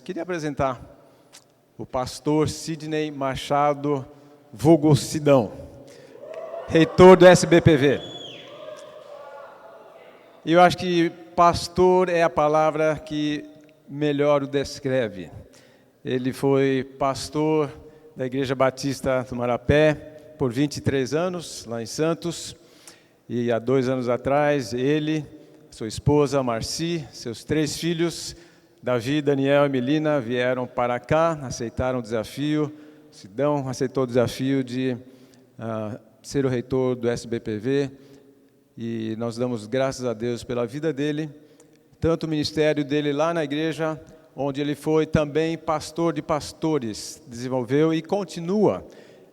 Queria apresentar o pastor Sidney Machado, vulgo Sidão, reitor do SBPV. E eu acho que pastor é a palavra que melhor o descreve. Ele foi pastor da Igreja Batista do Marapé por 23 anos, lá em Santos. E há 2 anos atrás, ele, sua esposa Marci, seus 3 filhos, Davi, Daniel e Melina, vieram para cá, aceitaram o desafio. Sidão aceitou o desafio de ser o reitor do SBPV. E nós damos graças a Deus pela vida dele, tanto o ministério dele lá na igreja, onde ele foi também pastor de pastores, desenvolveu e continua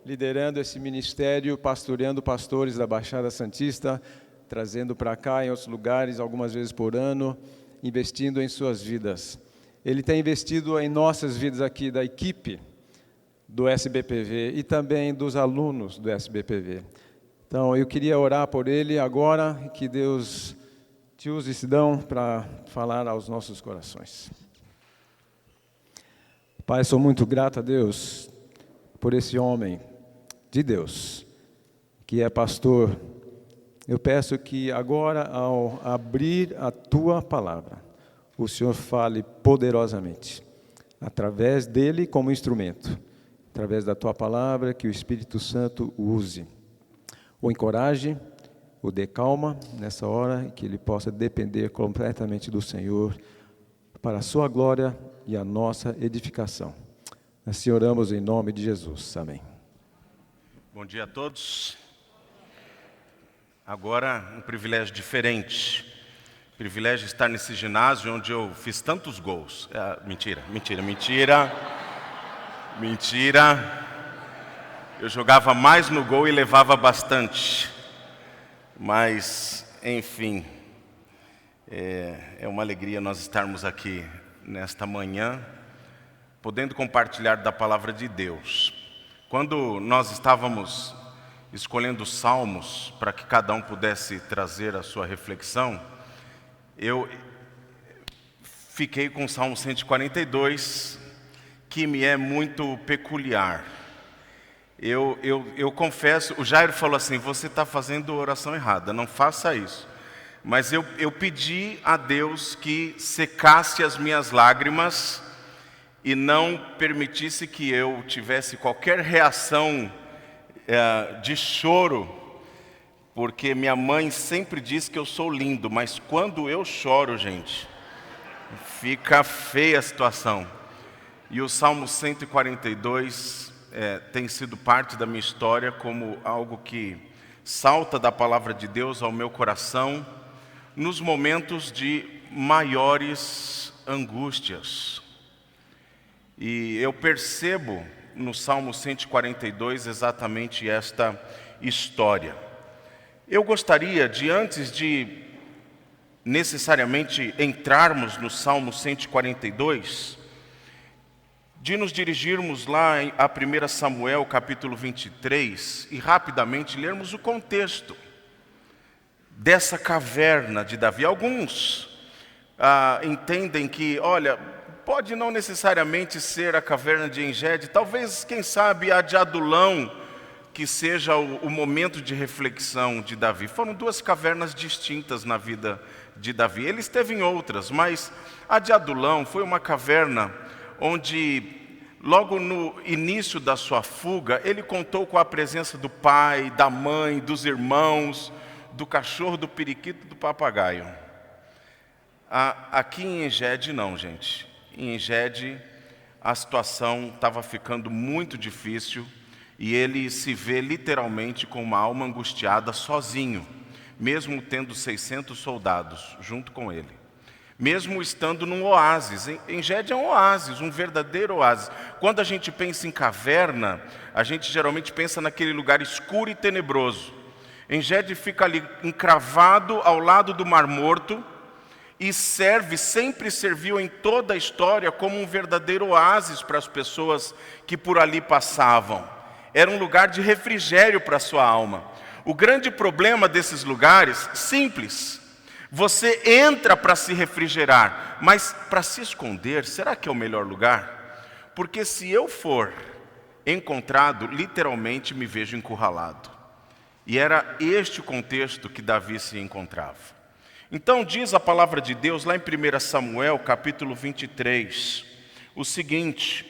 liderando esse ministério, pastoreando pastores da Baixada Santista, trazendo para cá em outros lugares, algumas vezes por ano, investindo em suas vidas. Ele tem investido em nossas vidas aqui, da equipe do SBPV e também dos alunos do SBPV. Então, eu queria orar por ele agora, que Deus te use, Sidão, para falar aos nossos corações. Pai, sou muito grato a Deus por esse homem de Deus, que é pastor. Eu peço que agora, ao abrir a Tua palavra, o Senhor fale poderosamente, através dele como instrumento, através da Tua palavra, que o Espírito Santo use. O encoraje, o dê calma nessa hora, que ele possa depender completamente do Senhor, para a sua glória e a nossa edificação. Assim oramos em nome de Jesus. Amém. Bom dia a todos. Agora, um privilégio diferente. Privilégio de estar nesse ginásio onde eu fiz tantos gols. Mentira. Eu jogava mais no gol e levava bastante. Mas, enfim, é uma alegria nós estarmos aqui nesta manhã, podendo compartilhar da palavra de Deus. Quando nós estávamos escolhendo os salmos para que cada um pudesse trazer a sua reflexão, eu fiquei com o Salmo 142, que me é muito peculiar. Eu confesso, o Jairo falou assim, você está fazendo oração errada, não faça isso. Mas eu pedi a Deus que secasse as minhas lágrimas e não permitisse que eu tivesse qualquer reação de choro, porque minha mãe sempre diz que eu sou lindo, mas quando eu choro, gente, fica feia a situação. E o Salmo 142 tem sido parte da minha história como algo que salta da palavra de Deus ao meu coração nos momentos de maiores angústias. E eu percebo no Salmo 142 exatamente esta história. Eu gostaria de, antes de necessariamente entrarmos no Salmo 142, de nos dirigirmos lá a 1 Samuel capítulo 23 e rapidamente lermos o contexto dessa caverna de Davi. Alguns entendem que, olha, pode não necessariamente ser a caverna de En-Gedi, talvez, quem sabe, a de Adulão, que seja o momento de reflexão de Davi. Foram 2 cavernas distintas na vida de Davi. Ele esteve em outras, mas a de Adulão foi uma caverna onde, logo no início da sua fuga, ele contou com a presença do pai, da mãe, dos irmãos, do cachorro, do periquito, do papagaio. Aqui em En-Gedi não, gente. Em En-Gedi a situação estava ficando muito difícil e ele se vê literalmente com uma alma angustiada sozinho, mesmo tendo 600 soldados junto com ele. Mesmo estando num oásis. En-Gedi é um oásis, um verdadeiro oásis. Quando a gente pensa em caverna, a gente geralmente pensa naquele lugar escuro e tenebroso. En-Gedi fica ali encravado ao lado do Mar Morto e sempre serviu em toda a história como um verdadeiro oásis para as pessoas que por ali passavam. Era um lugar de refrigério para a sua alma. O grande problema desses lugares, simples, Você entra para se refrigerar, mas para se esconder, será que é o melhor lugar? Porque se eu for encontrado, literalmente me vejo encurralado. E era este o contexto que Davi se encontrava. Então diz a palavra de Deus lá em 1 Samuel, capítulo 23, o seguinte,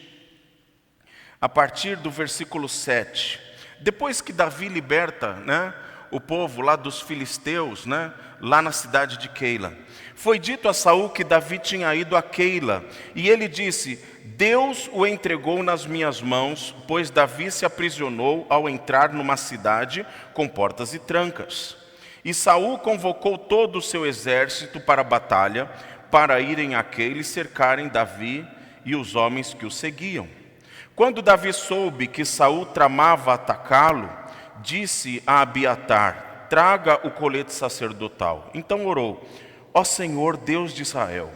a partir do versículo 7. Depois que Davi liberta, o povo lá dos filisteus, lá na cidade de Keila, foi dito a Saul que Davi tinha ido a Keila, e ele disse: Deus o entregou nas minhas mãos, pois Davi se aprisionou ao entrar numa cidade com portas e trancas. E Saul convocou todo o seu exército para a batalha, para irem a Keila e cercarem Davi e os homens que o seguiam. Quando Davi soube que Saul tramava atacá-lo, disse a Abiatar: traga o colete sacerdotal. Então orou: ó Senhor Deus de Israel,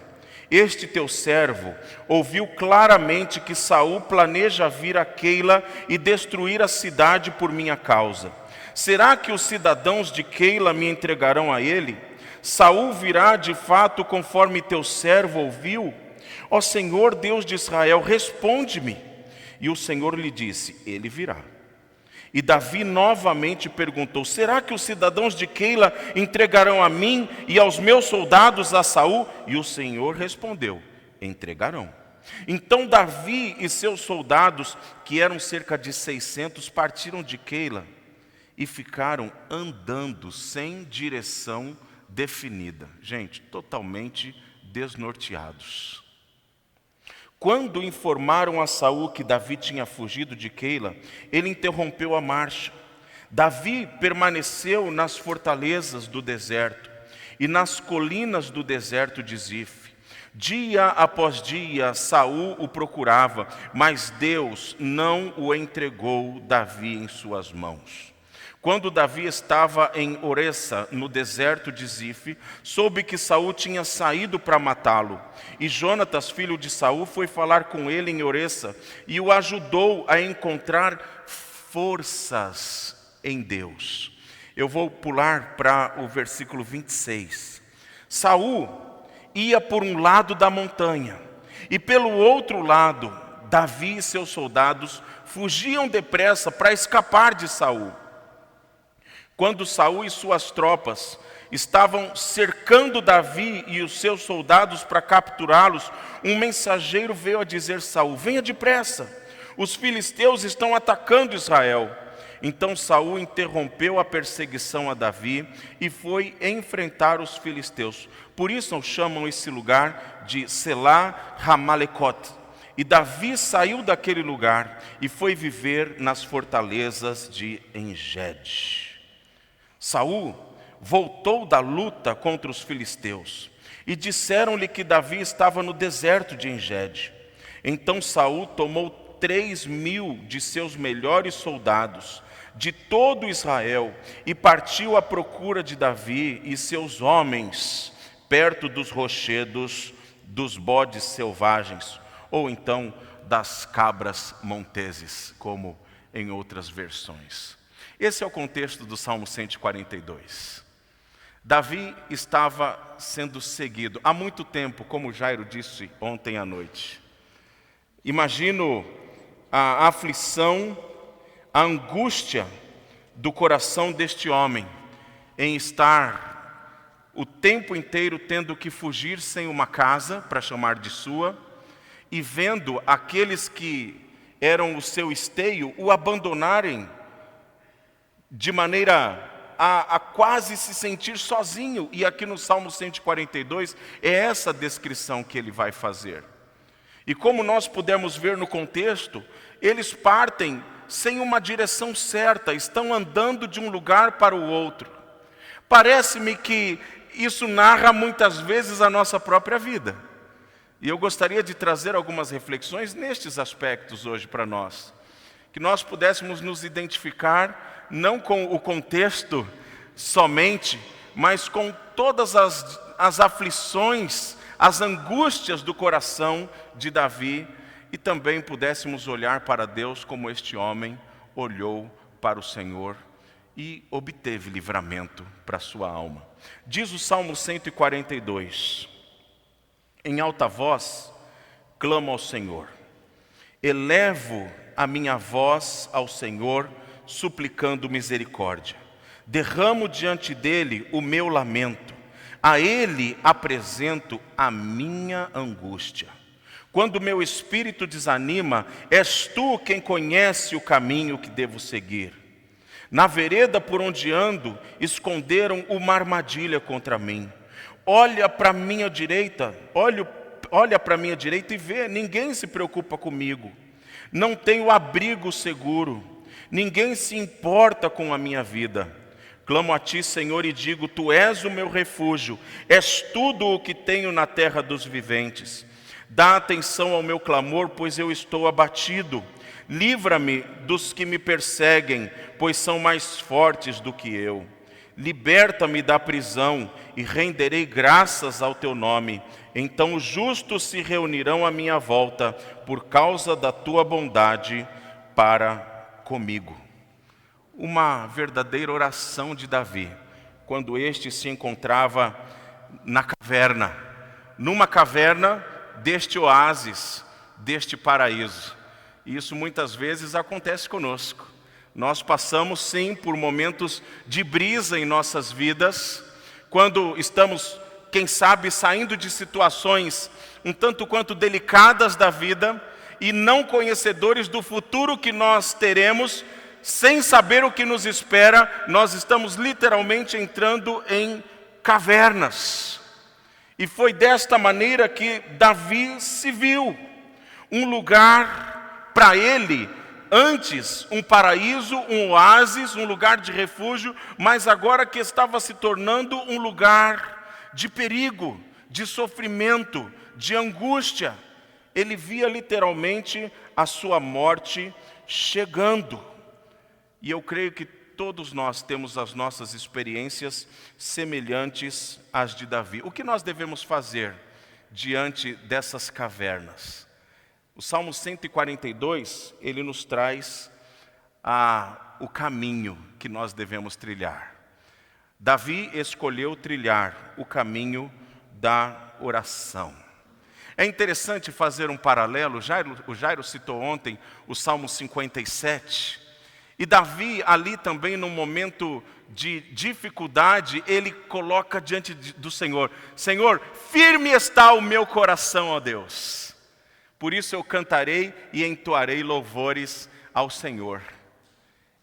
este teu servo ouviu claramente que Saul planeja vir a Keila e destruir a cidade por minha causa. Será que os cidadãos de Keila me entregarão a ele? Saul virá de fato conforme teu servo ouviu? Ó Senhor Deus de Israel, responde-me. E o Senhor lhe disse: ele virá. E Davi novamente perguntou: será que os cidadãos de Keila entregarão a mim e aos meus soldados a Saul? E o Senhor respondeu: entregarão. Então Davi e seus soldados, que eram cerca de 600, partiram de Keila e ficaram andando sem direção definida. Gente, totalmente desnorteados. Quando informaram a Saul que Davi tinha fugido de Keila, ele interrompeu a marcha. Davi permaneceu nas fortalezas do deserto e nas colinas do deserto de Zif. Dia após dia, Saul o procurava, mas Deus não o entregou Davi em suas mãos. Quando Davi estava em Oressa, no deserto de Zif, soube que Saul tinha saído para matá-lo. E Jonatas, filho de Saul, foi falar com ele em Oressa e o ajudou a encontrar forças em Deus. Eu vou pular para o versículo 26. Saul ia por um lado da montanha e pelo outro lado, Davi e seus soldados fugiam depressa para escapar de Saul. Quando Saul e suas tropas estavam cercando Davi e os seus soldados para capturá-los, um mensageiro veio a dizer a Saul: venha depressa, os filisteus estão atacando Israel. Então Saul interrompeu a perseguição a Davi e foi enfrentar os filisteus. Por isso chamam esse lugar de Selá Hamalekot. E Davi saiu daquele lugar e foi viver nas fortalezas de Engede. Saul voltou da luta contra os filisteus e disseram-lhe que Davi estava no deserto de Engede. Então Saul tomou 3.000 de seus melhores soldados de todo Israel e partiu à procura de Davi e seus homens perto dos rochedos dos bodes selvagens, ou então das cabras monteses, como em outras versões. Esse é o contexto do Salmo 142. Davi estava sendo seguido há muito tempo, como Jairo disse ontem à noite. Imagino a aflição, a angústia do coração deste homem em estar o tempo inteiro tendo que fugir sem uma casa para chamar de sua e vendo aqueles que eram o seu esteio o abandonarem de maneira a quase se sentir sozinho. E aqui no Salmo 142 é essa descrição que ele vai fazer. E como nós pudemos ver no contexto, eles partem sem uma direção certa, estão andando de um lugar para o outro. Parece-me que isso narra muitas vezes a nossa própria vida. E eu gostaria de trazer algumas reflexões nestes aspectos hoje para nós. Que nós pudéssemos nos identificar não com o contexto somente, mas com todas as aflições, as angústias do coração de Davi, e também pudéssemos olhar para Deus como este homem olhou para o Senhor e obteve livramento para a sua alma. Diz o Salmo 142, em alta voz, clamo ao Senhor. Elevo a minha voz ao Senhor, suplicando misericórdia. Derramo diante dele o meu lamento. A ele apresento a minha angústia. Quando meu espírito desanima, és tu quem conhece o caminho que devo seguir. Na vereda por onde ando, esconderam uma armadilha contra mim. Olha para minha direita e vê, ninguém se preocupa comigo. Não tenho abrigo seguro, ninguém se importa com a minha vida. Clamo a ti, Senhor, e digo, tu és o meu refúgio, és tudo o que tenho na terra dos viventes. Dá atenção ao meu clamor, pois eu estou abatido. Livra-me dos que me perseguem, pois são mais fortes do que eu. Liberta-me da prisão e renderei graças ao teu nome. Então os justos se reunirão à minha volta, por causa da tua bondade para comigo. Uma verdadeira oração de Davi, quando este se encontrava na caverna, numa caverna deste oásis, deste paraíso. E isso muitas vezes acontece conosco. Nós passamos sim por momentos de brisa em nossas vidas, quando estamos, quem sabe, saindo de situações um tanto quanto delicadas da vida e não conhecedores do futuro que nós teremos, sem saber o que nos espera, nós estamos literalmente entrando em cavernas. E foi desta maneira que Davi se viu, um lugar para ele, antes um paraíso, um oásis, um lugar de refúgio, mas agora que estava se tornando um lugar de perigo, de sofrimento, de angústia. Ele via literalmente a sua morte chegando. E eu creio que todos nós temos as nossas experiências semelhantes às de Davi. O que nós devemos fazer diante dessas cavernas? O Salmo 142, ele nos traz o caminho que nós devemos trilhar. Davi escolheu trilhar o caminho da oração. É interessante fazer um paralelo, o Jairo citou ontem o Salmo 57, e Davi ali também num momento de dificuldade, ele coloca diante do Senhor, Senhor, firme está o meu coração, ó Deus, por isso eu cantarei e entoarei louvores ao Senhor.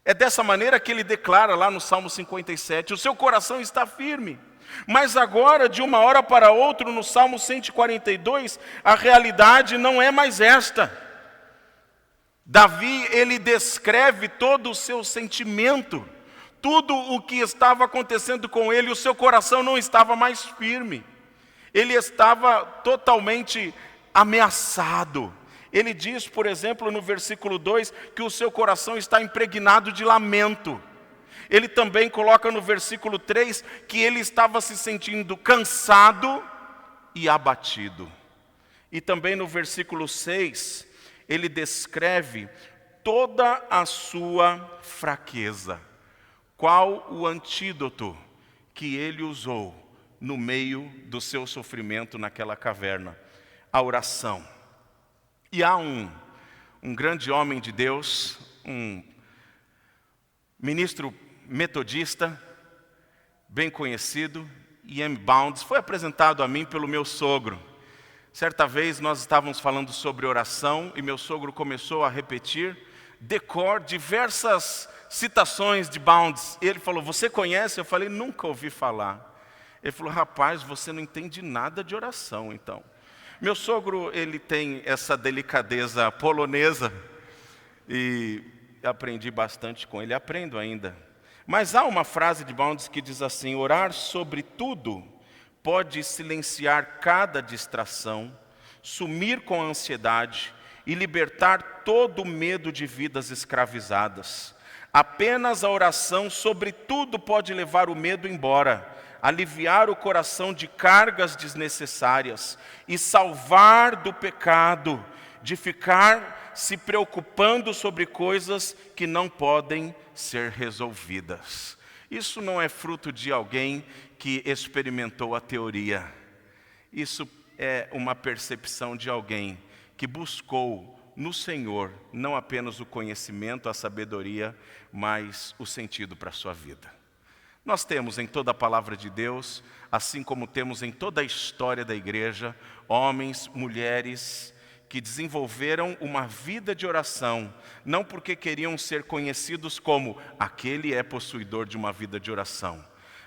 É dessa maneira que ele declara lá no Salmo 57, o seu coração está firme. Mas agora, de uma hora para outra, no Salmo 142, a realidade não é mais esta. Davi, ele descreve todo o seu sentimento, tudo o que estava acontecendo com ele, o seu coração não estava mais firme. Ele estava totalmente ameaçado. Ele diz, por exemplo, no versículo 2, que o seu coração está impregnado de lamento. Ele também coloca no versículo 3 que ele estava se sentindo cansado e abatido. E também no versículo 6, ele descreve toda a sua fraqueza. Qual o antídoto que ele usou no meio do seu sofrimento naquela caverna? A oração. E há um grande homem de Deus, um ministro metodista, bem conhecido, E.M. Bounds, foi apresentado a mim pelo meu sogro. Certa vez nós estávamos falando sobre oração e meu sogro começou a repetir de cor diversas citações de Bounds. Ele falou, você conhece? Eu falei, nunca ouvi falar. Ele falou, rapaz, você não entende nada de oração, então. Meu sogro, ele tem essa delicadeza polonesa e aprendi bastante com ele, aprendo ainda. Mas há uma frase de Bounds que diz assim, orar sobre tudo pode silenciar cada distração, sumir com a ansiedade e libertar todo o medo de vidas escravizadas. Apenas a oração sobre tudo pode levar o medo embora, aliviar o coração de cargas desnecessárias e salvar do pecado, de ficar se preocupando sobre coisas que não podem ser resolvidas. Isso não é fruto de alguém que experimentou a teoria. Isso é uma percepção de alguém que buscou no Senhor não apenas o conhecimento, a sabedoria, mas o sentido para a sua vida. Nós temos em toda a palavra de Deus, assim como temos em toda a história da igreja, homens, mulheres que desenvolveram uma vida de oração, não porque queriam ser conhecidos como aquele é possuidor de uma vida de oração,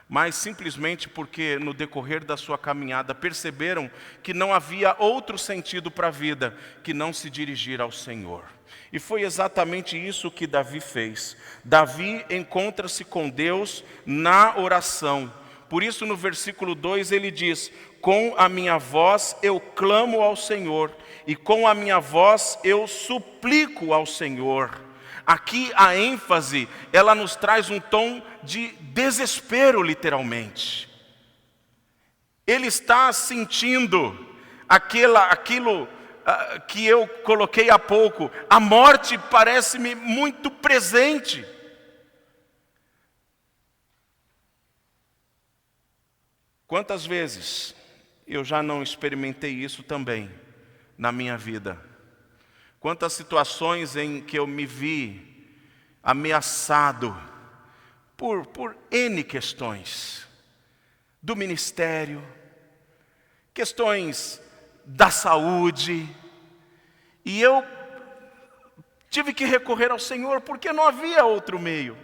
mas simplesmente porque no decorrer da sua caminhada perceberam que não havia outro sentido para a vida que não se dirigir ao Senhor. E foi exatamente isso que Davi fez. Davi encontra-se com Deus na oração. Por isso no versículo 2 ele diz: com a minha voz eu clamo ao Senhor, e com a minha voz eu suplico ao Senhor. Aqui a ênfase, ela nos traz um tom de desespero, literalmente. Ele está sentindo aquilo que eu coloquei há pouco. A morte parece-me muito presente. Quantas vezes eu já não experimentei isso também na minha vida? Quantas situações em que eu me vi ameaçado por N questões do ministério, questões da saúde, e eu tive que recorrer ao Senhor porque não havia outro meio.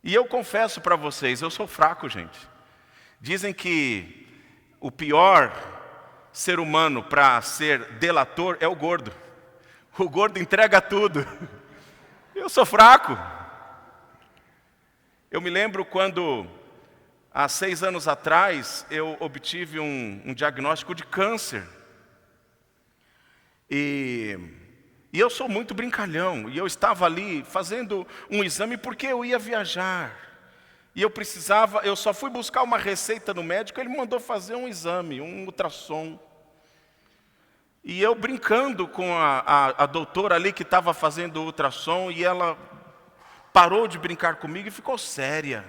E eu confesso para vocês, eu sou fraco, gente. Dizem que o pior ser humano para ser delator é o gordo. O gordo entrega tudo. Eu sou fraco. Eu me lembro quando, há 6 anos atrás, eu obtive um diagnóstico de câncer. E eu sou muito brincalhão. E eu estava ali fazendo um exame porque eu ia viajar. E eu só fui buscar uma receita no médico, ele me mandou fazer um exame, um ultrassom. E eu brincando com a doutora ali que estava fazendo o ultrassom, e ela parou de brincar comigo e ficou séria.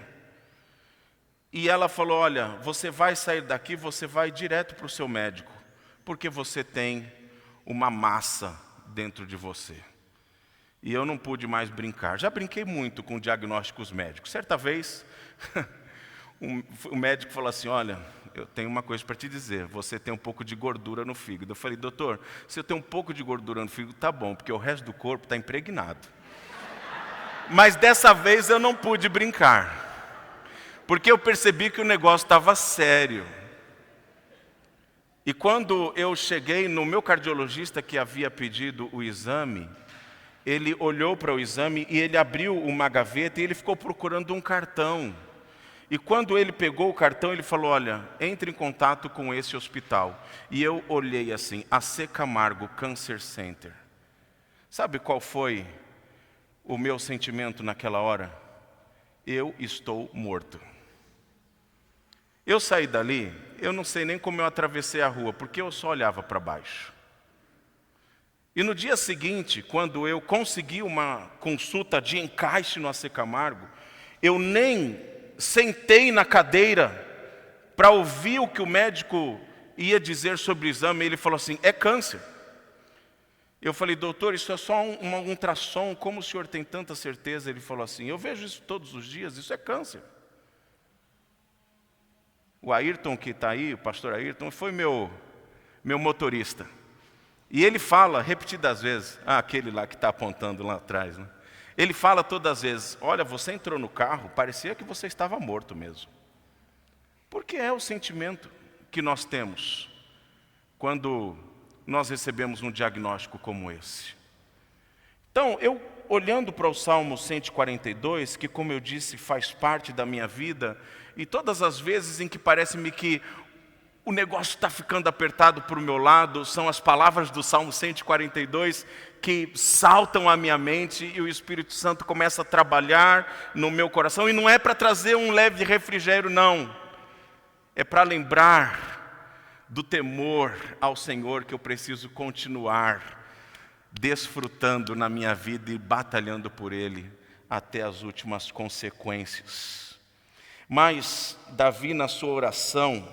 E ela falou: olha, você vai sair daqui, você vai direto para o seu médico, porque você tem uma massa dentro de você. E eu não pude mais brincar. Já brinquei muito com diagnósticos médicos. Certa vez, o médico falou assim: olha, eu tenho uma coisa para te dizer, você tem um pouco de gordura no fígado. Eu falei: doutor, se eu tenho um pouco de gordura no fígado, tá bom, porque o resto do corpo está impregnado. Mas dessa vez eu não pude brincar, porque eu percebi que o negócio estava sério. E quando eu cheguei no meu cardiologista que havia pedido o exame, ele olhou para o exame e ele abriu uma gaveta e ele ficou procurando um cartão. E quando ele pegou o cartão, ele falou: olha, entre em contato com esse hospital. E eu olhei assim: AC Camargo Cancer Center. Sabe qual foi o meu sentimento naquela hora? Eu estou morto. Eu saí dali, eu não sei nem como eu atravessei a rua, porque eu só olhava para baixo. E no dia seguinte, quando eu consegui uma consulta de encaixe no AC Camargo, eu nem sentei na cadeira para ouvir o que o médico ia dizer sobre o exame. Ele falou assim: é câncer. Eu falei: doutor, isso é só um ultrassom, como o senhor tem tanta certeza? Ele falou assim: eu vejo isso todos os dias, isso é câncer. O Ayrton que está aí, o pastor Ayrton, foi meu motorista. E ele fala repetidas vezes, aquele lá que está apontando lá atrás, né? Ele fala todas as vezes: olha, você entrou no carro, parecia que você estava morto mesmo. Porque é o sentimento que nós temos quando nós recebemos um diagnóstico como esse. Então, eu olhando para o Salmo 142, que, como eu disse, faz parte da minha vida, e todas as vezes em que parece-me que o negócio está ficando apertado para o meu lado, são as palavras do Salmo 142 que saltam à minha mente e o Espírito Santo começa a trabalhar no meu coração. E não é para trazer um leve refrigério, não. É para lembrar do temor ao Senhor que eu preciso continuar desfrutando na minha vida e batalhando por Ele até as últimas consequências. Mas Davi, na sua oração,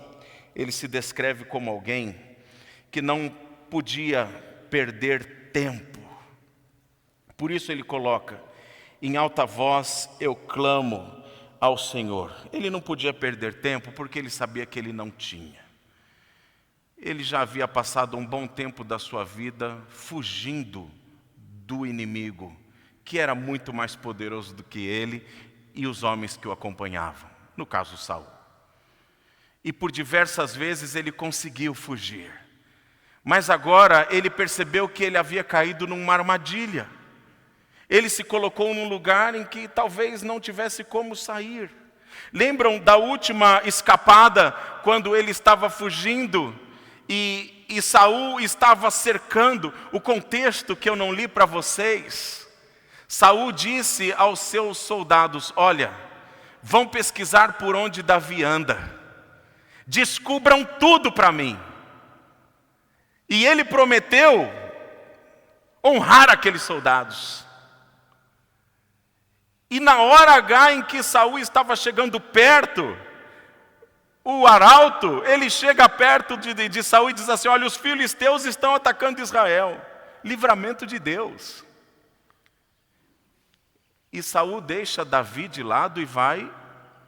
ele se descreve como alguém que não podia perder tempo. Por isso ele coloca: em alta voz eu clamo ao Senhor. Ele não podia perder tempo porque ele sabia que ele não tinha. Ele já havia passado um bom tempo da sua vida fugindo do inimigo, que era muito mais poderoso do que ele e os homens que o acompanhavam, no caso Saul. E por diversas vezes ele conseguiu fugir. Mas agora ele percebeu que ele havia caído numa armadilha. Ele se colocou num lugar em que talvez não tivesse como sair. Lembram da última escapada, quando ele estava fugindo e Saul estava cercando? O contexto que eu não li para vocês. Saul disse aos seus soldados: olha, vão pesquisar por onde Davi anda. Descubram tudo para mim. E ele prometeu honrar aqueles soldados. E na hora H em que Saul estava chegando perto, o arauto, ele chega perto de Saul e diz assim: olha, os filisteus estão atacando Israel. Livramento de Deus. E Saul deixa Davi de lado e vai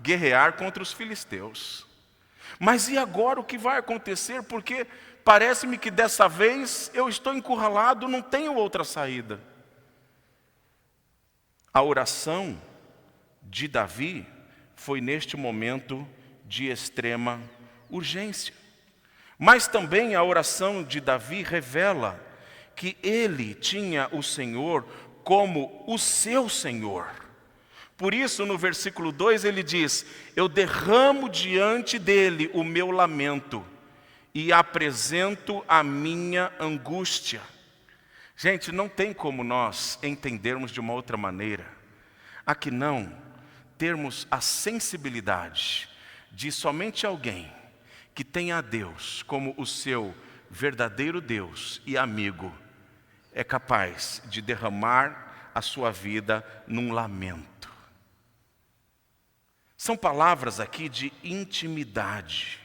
guerrear contra os filisteus. Mas e agora o que vai acontecer? Porque parece-me que dessa vez eu estou encurralado, não tenho outra saída. A oração de Davi foi neste momento de extrema urgência. Mas também a oração de Davi revela que ele tinha o Senhor como o seu Senhor. Por isso, no versículo 2 ele diz: eu derramo diante dele o meu lamento e apresento a minha angústia. Gente, não tem como nós entendermos de uma outra maneira, a que não termos a sensibilidade de somente alguém que tenha a Deus como o seu verdadeiro Deus e amigo é capaz de derramar a sua vida num lamento. São palavras aqui de intimidade.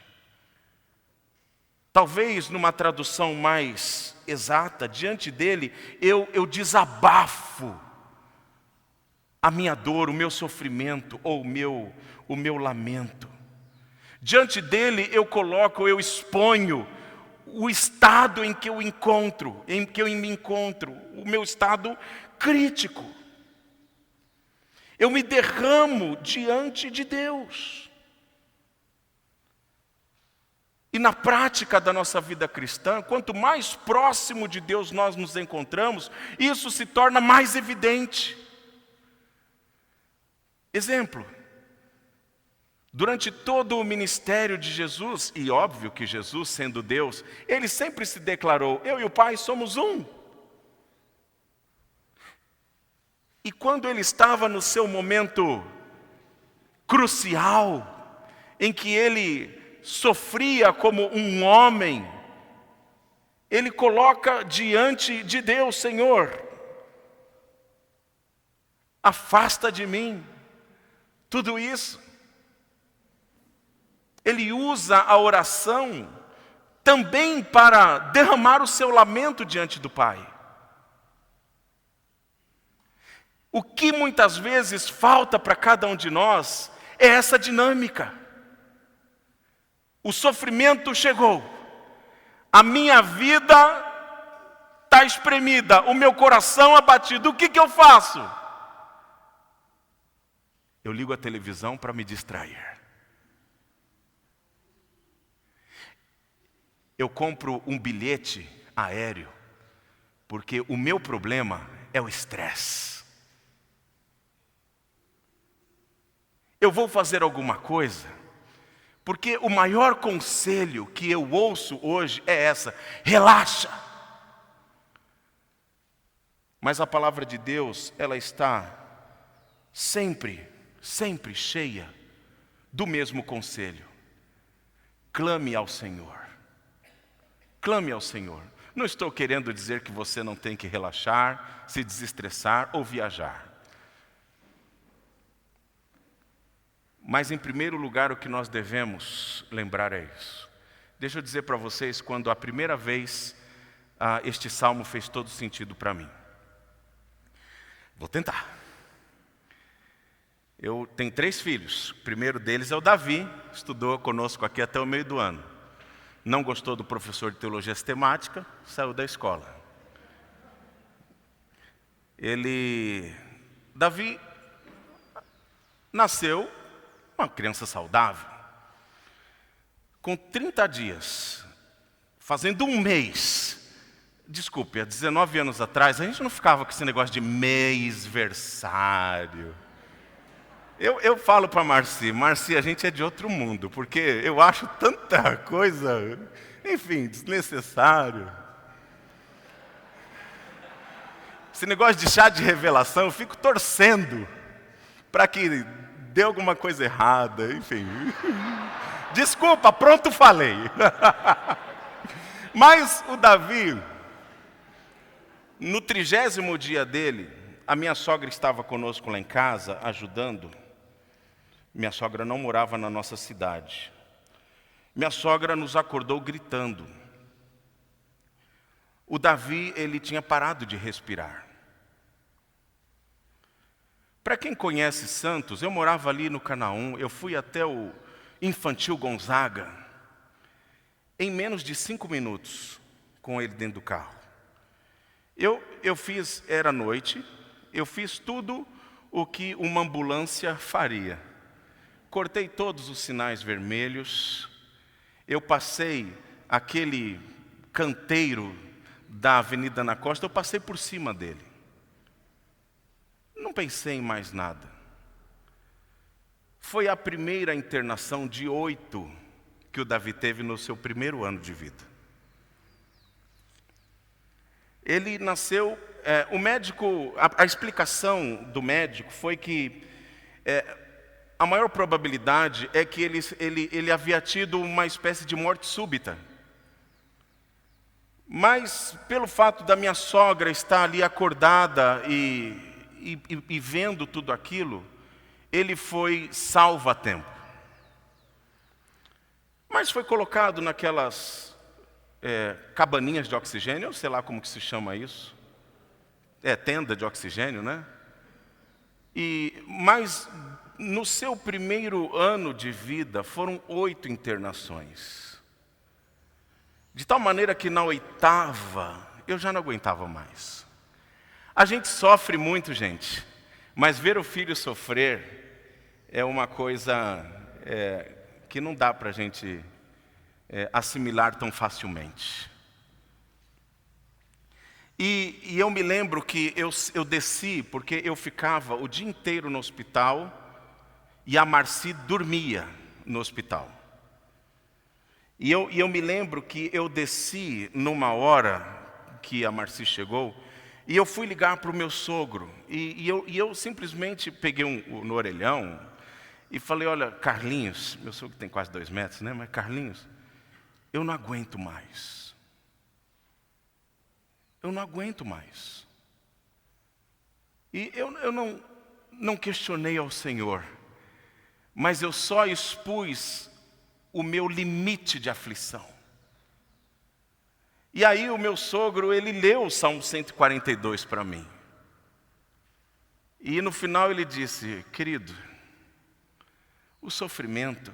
Talvez numa tradução mais exata, diante dele eu desabafo a minha dor, o meu sofrimento ou o meu lamento. Diante dele eu exponho o estado em que eu me encontro, o meu estado crítico. Eu me derramo diante de Deus. E na prática da nossa vida cristã, quanto mais próximo de Deus nós nos encontramos, isso se torna mais evidente. Exemplo, durante todo o ministério de Jesus, e óbvio que Jesus, sendo Deus, ele sempre se declarou: eu e o Pai somos um. E quando ele estava no seu momento crucial, em que ele sofria como um homem, ele coloca diante de Deus: Senhor, afasta de mim tudo isso. Ele usa a oração também para derramar o seu lamento diante do Pai. O que muitas vezes falta para cada um de nós é essa dinâmica. O sofrimento chegou, a minha vida está espremida, o meu coração abatido. O que eu faço? Eu ligo a televisão para me distrair. Eu compro um bilhete aéreo, porque o meu problema é o estresse. Eu vou fazer alguma coisa, porque o maior conselho que eu ouço hoje é essa: relaxa. Mas a palavra de Deus, ela está sempre cheia do mesmo conselho: clame ao Senhor. Clame ao Senhor. Não estou querendo dizer que você não tem que relaxar, se desestressar ou viajar. Mas, em primeiro lugar, o que nós devemos lembrar é isso. Deixa eu dizer para vocês, quando a primeira vez este salmo fez todo sentido para mim. Vou tentar. Eu tenho 3 filhos. O primeiro deles é o Davi, estudou conosco aqui até o meio do ano. Não gostou do professor de teologia sistemática, saiu da escola. Davi nasceu uma criança saudável. Com 30 dias, fazendo um mês, desculpe, há 19 anos atrás, a gente não ficava com esse negócio de mêsversário. Eu falo para Marci, a gente é de outro mundo, porque eu acho tanta coisa, enfim, desnecessário. Esse negócio de chá de revelação, eu fico torcendo para que dê alguma coisa errada, enfim. Desculpa, pronto, falei. Mas o Davi, no 30º dia dele, a minha sogra estava conosco lá em casa, ajudando. Minha sogra não morava na nossa cidade. Minha sogra nos acordou gritando. O Davi, ele tinha parado de respirar. Para quem conhece Santos, eu morava ali no Canaã, eu fui até o Infantil Gonzaga, em menos de 5 minutos, com ele dentro do carro. Era noite, eu fiz tudo o que uma ambulância faria. Cortei todos os sinais vermelhos, eu passei aquele canteiro da Avenida Ana Costa, eu passei por cima dele. Não pensei em mais nada. Foi a primeira internação de 8 que o Davi teve no seu primeiro ano de vida. Ele nasceu, a explicação do médico foi que a maior probabilidade é que ele havia tido uma espécie de morte súbita. Mas, pelo fato da minha sogra estar ali acordada e vendo tudo aquilo, ele foi salvo a tempo. Mas foi colocado naquelas cabaninhas de oxigênio, sei lá como que se chama isso. Tenda de oxigênio, né? Mas no seu primeiro ano de vida, foram 8 internações. De tal maneira que na 8ª, eu já não aguentava mais. A gente sofre muito, gente, mas ver o filho sofrer é uma coisa que não dá para a gente assimilar tão facilmente. E eu me lembro que eu desci, porque eu ficava o dia inteiro no hospital, e a Marci dormia no hospital. E eu me lembro que eu desci numa hora que a Marci chegou, e eu fui ligar para o meu sogro. E eu simplesmente peguei no orelhão e falei, olha, Carlinhos, meu sogro tem quase 2 metros, né? Mas Carlinhos, eu não aguento mais. Eu não aguento mais. E eu não questionei ao Senhor, mas eu só expus o meu limite de aflição. E aí o meu sogro, ele leu o Salmo 142 para mim. E no final ele disse, querido, o sofrimento,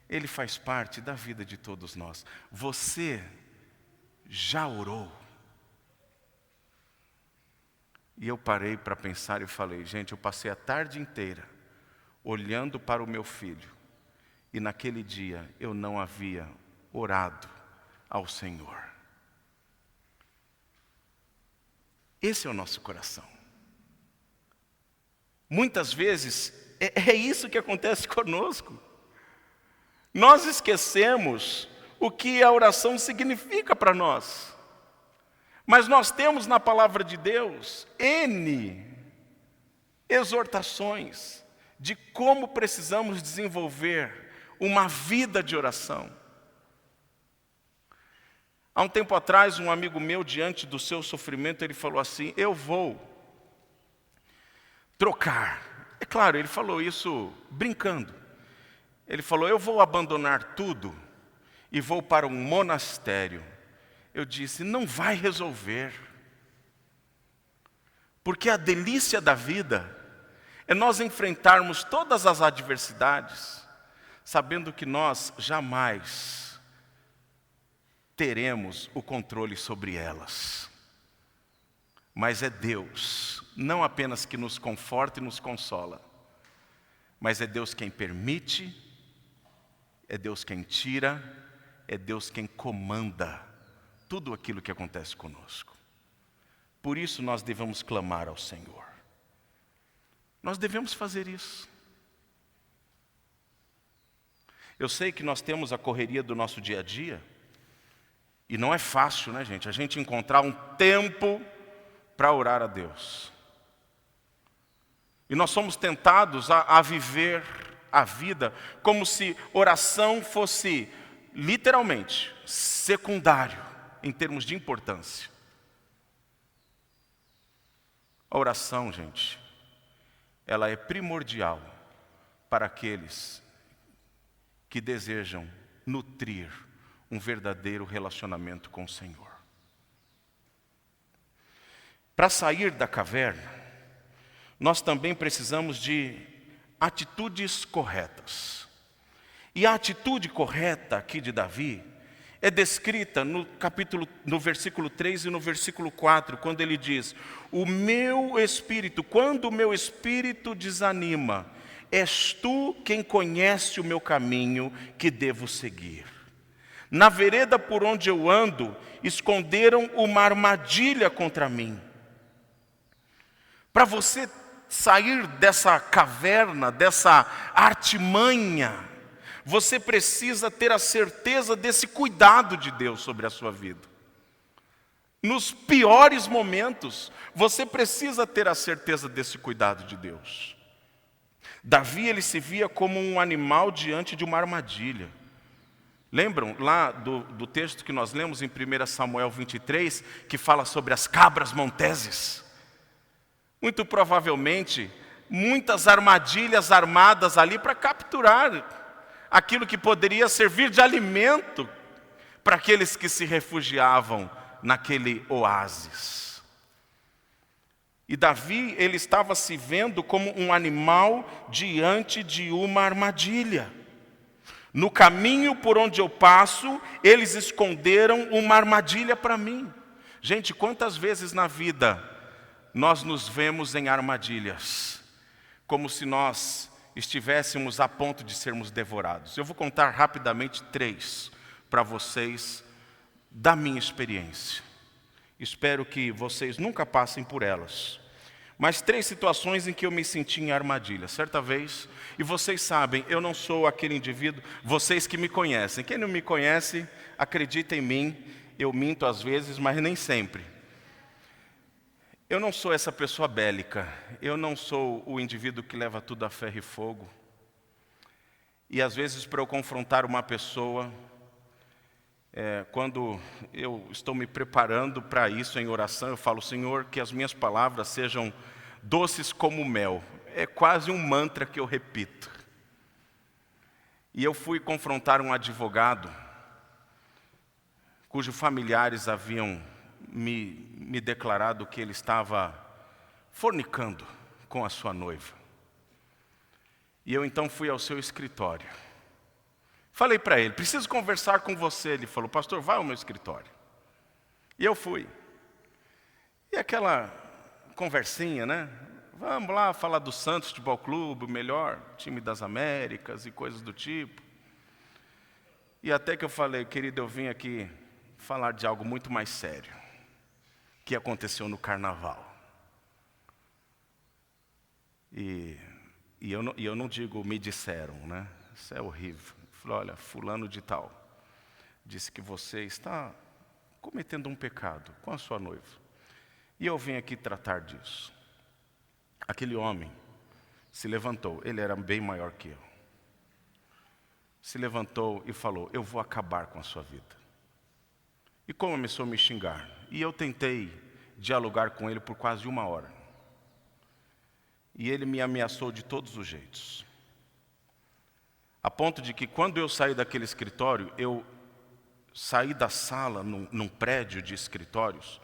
ele faz parte da vida de todos nós. Você já orou? E eu parei para pensar e falei, gente, eu passei a tarde inteira olhando para o meu filho. E naquele dia eu não havia orado ao Senhor. Esse é o nosso coração. Muitas vezes é isso que acontece conosco. Nós esquecemos o que a oração significa para nós. Mas nós temos na palavra de Deus N exortações de como precisamos desenvolver uma vida de oração. Há um tempo atrás, um amigo meu, diante do seu sofrimento, ele falou assim: eu vou trocar. É claro, ele falou isso brincando. Ele falou: eu vou abandonar tudo e vou para um monastério. Eu disse: não vai resolver. Porque a delícia da vida é nós enfrentarmos todas as adversidades, sabendo que nós jamais teremos o controle sobre elas. Mas é Deus, não apenas que nos conforta e nos consola, mas é Deus quem permite, é Deus quem tira, é Deus quem comanda tudo aquilo que acontece conosco. Por isso nós devemos clamar ao Senhor. Nós devemos fazer isso. Eu sei que nós temos a correria do nosso dia a dia, e não é fácil, né, gente? A gente encontrar um tempo para orar a Deus. E nós somos tentados a viver a vida como se oração fosse, literalmente, secundário em termos de importância. A oração, gente, ela é primordial para aqueles que desejam nutrir um verdadeiro relacionamento com o Senhor. Para sair da caverna, nós também precisamos de atitudes corretas. E a atitude correta aqui de Davi é descrita no versículo 3 e no versículo 4, quando ele diz: o meu espírito, quando o meu espírito desanima, és tu quem conhece o meu caminho que devo seguir. Na vereda por onde eu ando, esconderam uma armadilha contra mim. Para você sair dessa caverna, dessa artimanha, você precisa ter a certeza desse cuidado de Deus sobre a sua vida. Nos piores momentos, você precisa ter a certeza desse cuidado de Deus. Davi, ele se via como um animal diante de uma armadilha. Lembram lá do texto que nós lemos em 1 Samuel 23, que fala sobre as cabras monteses? Muito provavelmente, muitas armadilhas armadas ali para capturar aquilo que poderia servir de alimento para aqueles que se refugiavam naquele oásis. E Davi, ele estava se vendo como um animal diante de uma armadilha. No caminho por onde eu passo, eles esconderam uma armadilha para mim. Gente, quantas vezes na vida nós nos vemos em armadilhas, como se nós estivéssemos a ponto de sermos devorados. Eu vou contar rapidamente 3 para vocês da minha experiência. Espero que vocês nunca passem por elas. Mas 3 situações em que eu me senti em armadilha. Certa vez, e vocês sabem, eu não sou aquele indivíduo, vocês que me conhecem. Quem não me conhece, acredita em mim, eu minto às vezes, mas nem sempre. Eu não sou essa pessoa bélica, eu não sou o indivíduo que leva tudo a ferro e fogo. E às vezes, para eu confrontar uma pessoa, quando eu estou me preparando para isso em oração, eu falo: Senhor, que as minhas palavras sejam doces como mel. É quase um mantra que eu repito. E eu fui confrontar um advogado, cujos familiares haviam me declarado que ele estava fornicando com a sua noiva. E eu então fui ao seu escritório. Falei para ele: preciso conversar com você. Ele falou: pastor, vai ao meu escritório. E eu fui. E aquela conversinha, né? Vamos lá falar do Santos Futebol Clube, o melhor time das Américas e coisas do tipo. E até que eu falei: querido, eu vim aqui falar de algo muito mais sério, que aconteceu no carnaval. E eu não digo me disseram, né? Isso é horrível. Falei: olha, fulano de tal disse que você está cometendo um pecado com a sua noiva. E eu vim aqui tratar disso. Aquele homem se levantou, ele era bem maior que eu. Se levantou e falou: eu vou acabar com a sua vida. E começou a me xingar. E eu tentei dialogar com ele por quase 1 hora. E ele me ameaçou de todos os jeitos. A ponto de que quando eu saí daquele escritório, eu saí da sala num prédio de escritórios,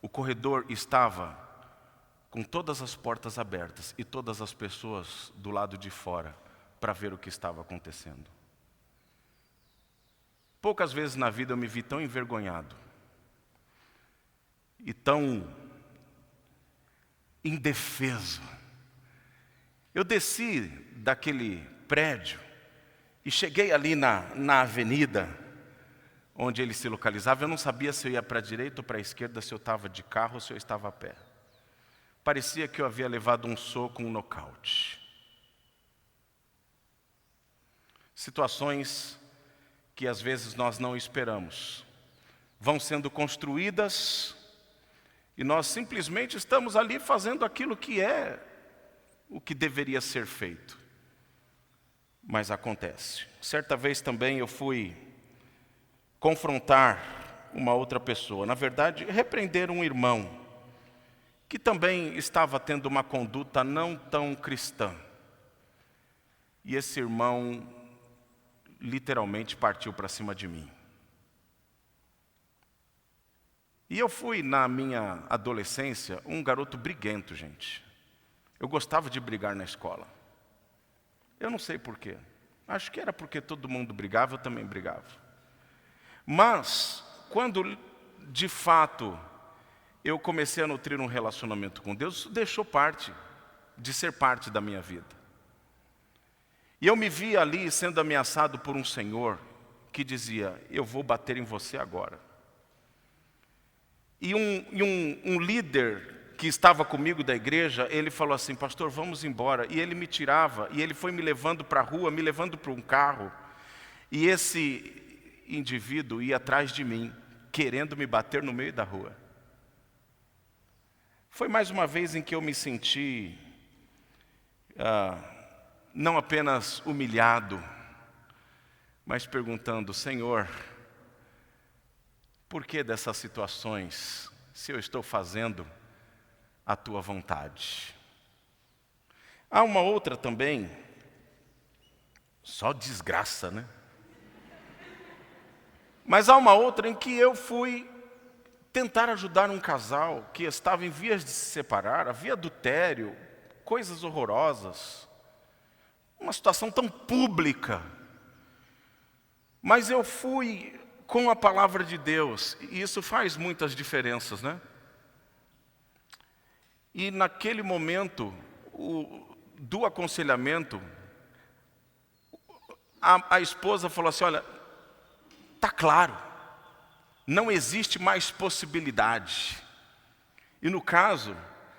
o corredor estava com todas as portas abertas e todas as pessoas do lado de fora para ver o que estava acontecendo. Poucas vezes na vida eu me vi tão envergonhado e tão indefeso. Eu desci daquele prédio e cheguei ali na avenida onde ele se localizava. Eu não sabia se eu ia para a direita ou para a esquerda, se eu estava de carro ou se eu estava a pé. Parecia que eu havia levado um soco, um nocaute. Situações que às vezes nós não esperamos vão sendo construídas e nós simplesmente estamos ali fazendo aquilo que é o que deveria ser feito. Mas acontece. Certa vez também eu fui confrontar uma outra pessoa, na verdade, repreender um irmão que também estava tendo uma conduta não tão cristã. E esse irmão literalmente partiu para cima de mim. E eu fui, na minha adolescência, um garoto briguento, gente. Eu gostava de brigar na escola. Eu não sei porquê. Acho que era porque todo mundo brigava, eu também brigava. Mas, quando de fato eu comecei a nutrir um relacionamento com Deus, isso deixou de ser parte da minha vida. E eu me vi ali sendo ameaçado por um senhor que dizia: eu vou bater em você agora. E um líder que estava comigo da igreja, ele falou assim: pastor, vamos embora. E ele me tirava, e ele foi me levando para a rua, me levando para um carro. E esse indivíduo ia atrás de mim, querendo me bater no meio da rua. Foi mais uma vez em que eu me senti não apenas humilhado, mas perguntando: Senhor, por que dessas situações, se eu estou fazendo a tua vontade? Há uma outra também, só desgraça, né? Mas há uma outra em que eu fui tentar ajudar um casal que estava em vias de se separar, havia adultério, coisas horrorosas, uma situação tão pública. Mas eu fui com a palavra de Deus, e isso faz muitas diferenças, né? E naquele momento do aconselhamento, a esposa falou assim: olha, está claro, não existe mais possibilidade. E no caso,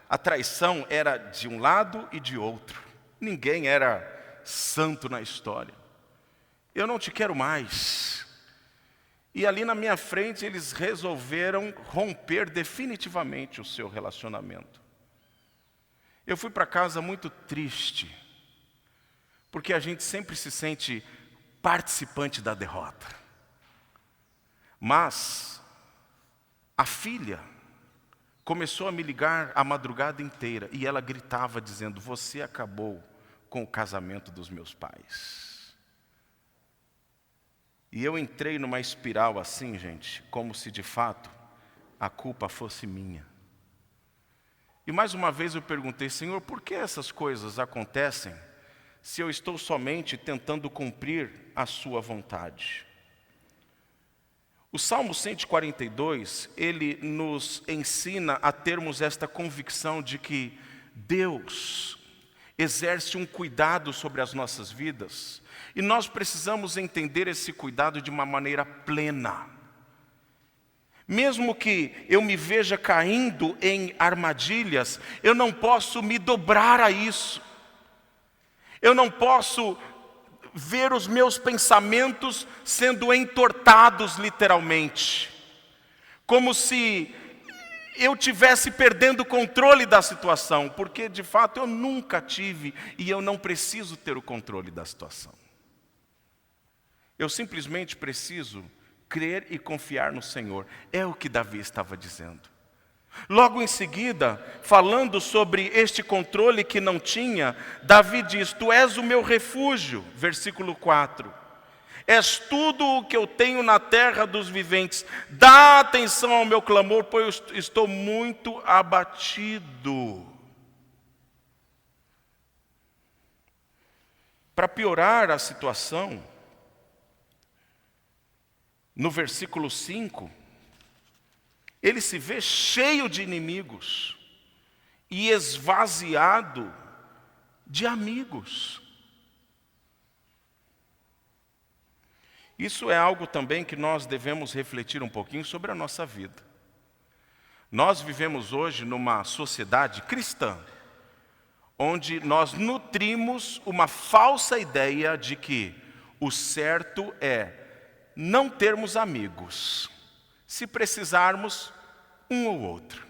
a traição era de um lado e de outro. Ninguém era santo na história. Eu não te quero mais. E ali na minha frente eles resolveram romper definitivamente o seu relacionamento. Eu fui para casa muito triste, porque a gente sempre se sente participante da derrota. Mas a filha começou a me ligar a madrugada inteira e ela gritava dizendo: você acabou com o casamento dos meus pais. E eu entrei numa espiral assim, gente, como se de fato a culpa fosse minha. E mais uma vez eu perguntei: Senhor, por que essas coisas acontecem se eu estou somente tentando cumprir a sua vontade? O Salmo 142, ele nos ensina a termos esta convicção de que Deus exerce um cuidado sobre as nossas vidas, e nós precisamos entender esse cuidado de uma maneira plena. Mesmo que eu me veja caindo em armadilhas, eu não posso me dobrar a isso. Eu não posso ver os meus pensamentos sendo entortados literalmente, como se eu tivesse perdendo o controle da situação, porque de fato eu nunca tive e eu não preciso ter o controle da situação. Eu simplesmente preciso crer e confiar no Senhor. É o que Davi estava dizendo. Logo em seguida, falando sobre este controle que não tinha, Davi diz: tu és o meu refúgio, versículo 4. És tudo o que eu tenho na terra dos viventes. Dá atenção ao meu clamor, pois eu estou muito abatido. Para piorar a situação, no versículo 5, ele se vê cheio de inimigos e esvaziado de amigos. Isso é algo também que nós devemos refletir um pouquinho sobre a nossa vida. Nós vivemos hoje numa sociedade cristã, onde nós nutrimos uma falsa ideia de que o certo é não termos amigos, se precisarmos um ou outro.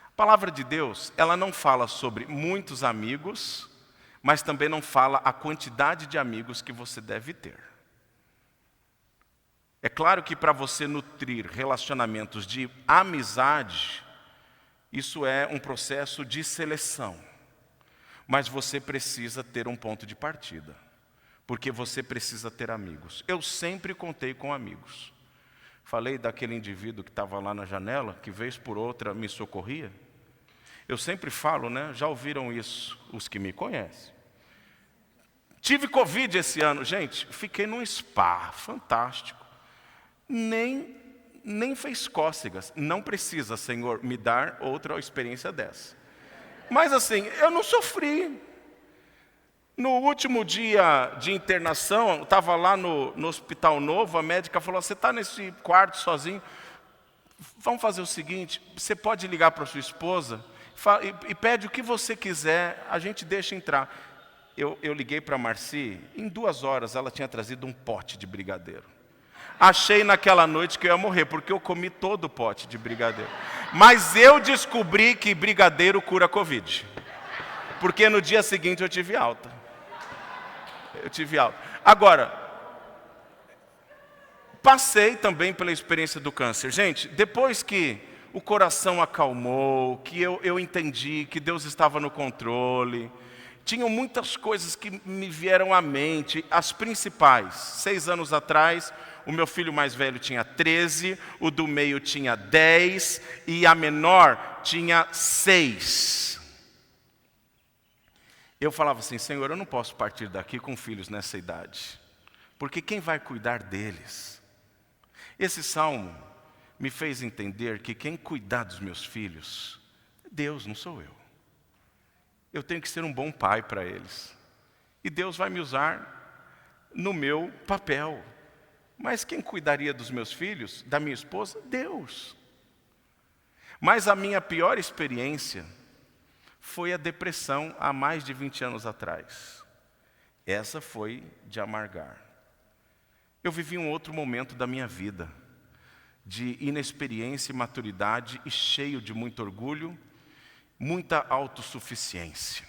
A palavra de Deus, ela não fala sobre muitos amigos, mas também não fala a quantidade de amigos que você deve ter. É claro que para você nutrir relacionamentos de amizade, isso é um processo de seleção. Mas você precisa ter um ponto de partida, porque você precisa ter amigos. Eu sempre contei com amigos. Falei daquele indivíduo que estava lá na janela, que vez por outra me socorria. Eu sempre falo, né? Já ouviram isso, os que me conhecem. Tive Covid esse ano, gente, fiquei num spa, fantástico. Nem fez cócegas. Não precisa, Senhor, me dar outra experiência dessa. Mas assim, eu não sofri. No último dia de internação, estava lá no Hospital Novo, a médica falou: você está nesse quarto sozinho? Vamos fazer o seguinte, você pode ligar para sua esposa e pede o que você quiser, a gente deixa entrar. Eu liguei para a Marci, em 2 horas ela tinha trazido um pote de brigadeiro. Achei naquela noite que eu ia morrer, porque eu comi todo o pote de brigadeiro. Mas eu descobri que brigadeiro cura Covid. Porque no dia seguinte eu tive alta. Agora, passei também pela experiência do câncer. Gente, depois que o coração acalmou, que eu entendi que Deus estava no controle, tinham muitas coisas que me vieram à mente, as principais. 6 anos atrás, o meu filho mais velho tinha 13, o do meio tinha 10 e a menor tinha 6. Eu falava assim: Senhor, eu não posso partir daqui com filhos nessa idade, porque quem vai cuidar deles? Esse salmo me fez entender que quem cuidar dos meus filhos é Deus, não sou eu. Eu tenho que ser um bom pai para eles. E Deus vai me usar no meu papel. Mas quem cuidaria dos meus filhos, da minha esposa? Deus. Mas a minha pior experiência foi a depressão há mais de 20 anos atrás. Essa foi de amargar. Eu vivi um outro momento da minha vida, de inexperiência e maturidade, e cheio de muito orgulho, muita autossuficiência.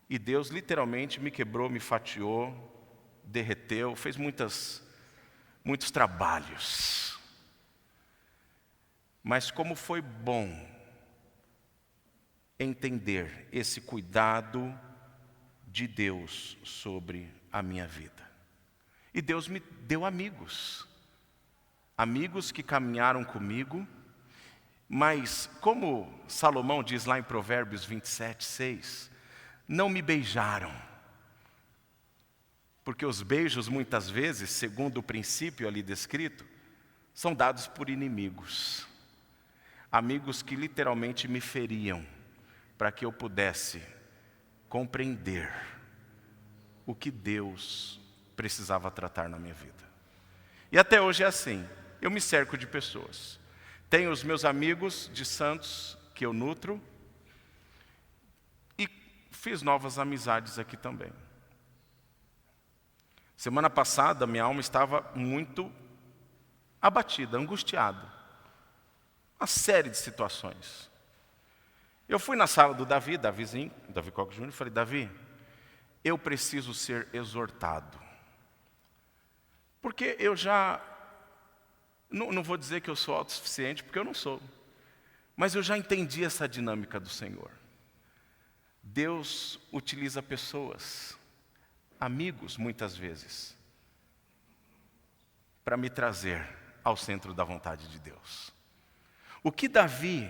E Deus literalmente me quebrou, me fatiou, derreteu, fez muitos trabalhos. Mas como foi bom entender esse cuidado de Deus sobre a minha vida. E Deus me deu amigos que caminharam comigo, mas como Salomão diz lá em Provérbios 27:6, não me beijaram. Porque os beijos, muitas vezes, segundo o princípio ali descrito, são dados por inimigos. Amigos que literalmente me feriam, para que eu pudesse compreender o que Deus precisava tratar na minha vida. E até hoje é assim, eu me cerco de pessoas. Tenho os meus amigos de Santos, que eu nutro, e fiz novas amizades aqui também. Semana passada, minha alma estava muito abatida, angustiada. Uma série de situações. Eu fui na sala do Davizinho, Davi Coque Júnior, e falei: Davi, eu preciso ser exortado. Porque eu já Não vou dizer que eu sou autossuficiente, porque eu não sou. Mas eu já entendi essa dinâmica do Senhor. Deus utiliza pessoas, amigos muitas vezes, para me trazer ao centro da vontade de Deus. O que Davi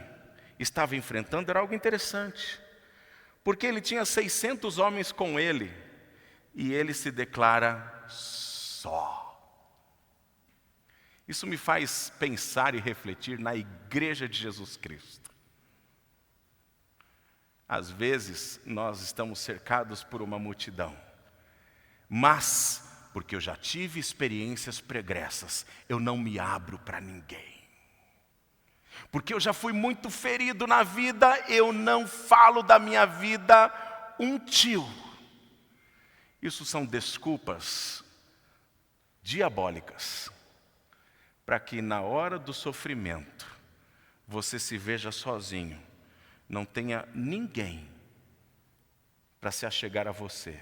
estava enfrentando era algo interessante, porque ele tinha 600 homens com ele, e ele se declara só. Isso me faz pensar e refletir na igreja de Jesus Cristo. Às vezes, nós estamos cercados por uma multidão, mas, porque eu já tive experiências pregressas, eu não me abro para ninguém. Porque eu já fui muito ferido na vida, eu não falo da minha vida um tio. Isso são desculpas diabólicas, para que na hora do sofrimento, você se veja sozinho, não tenha ninguém para se achegar a você,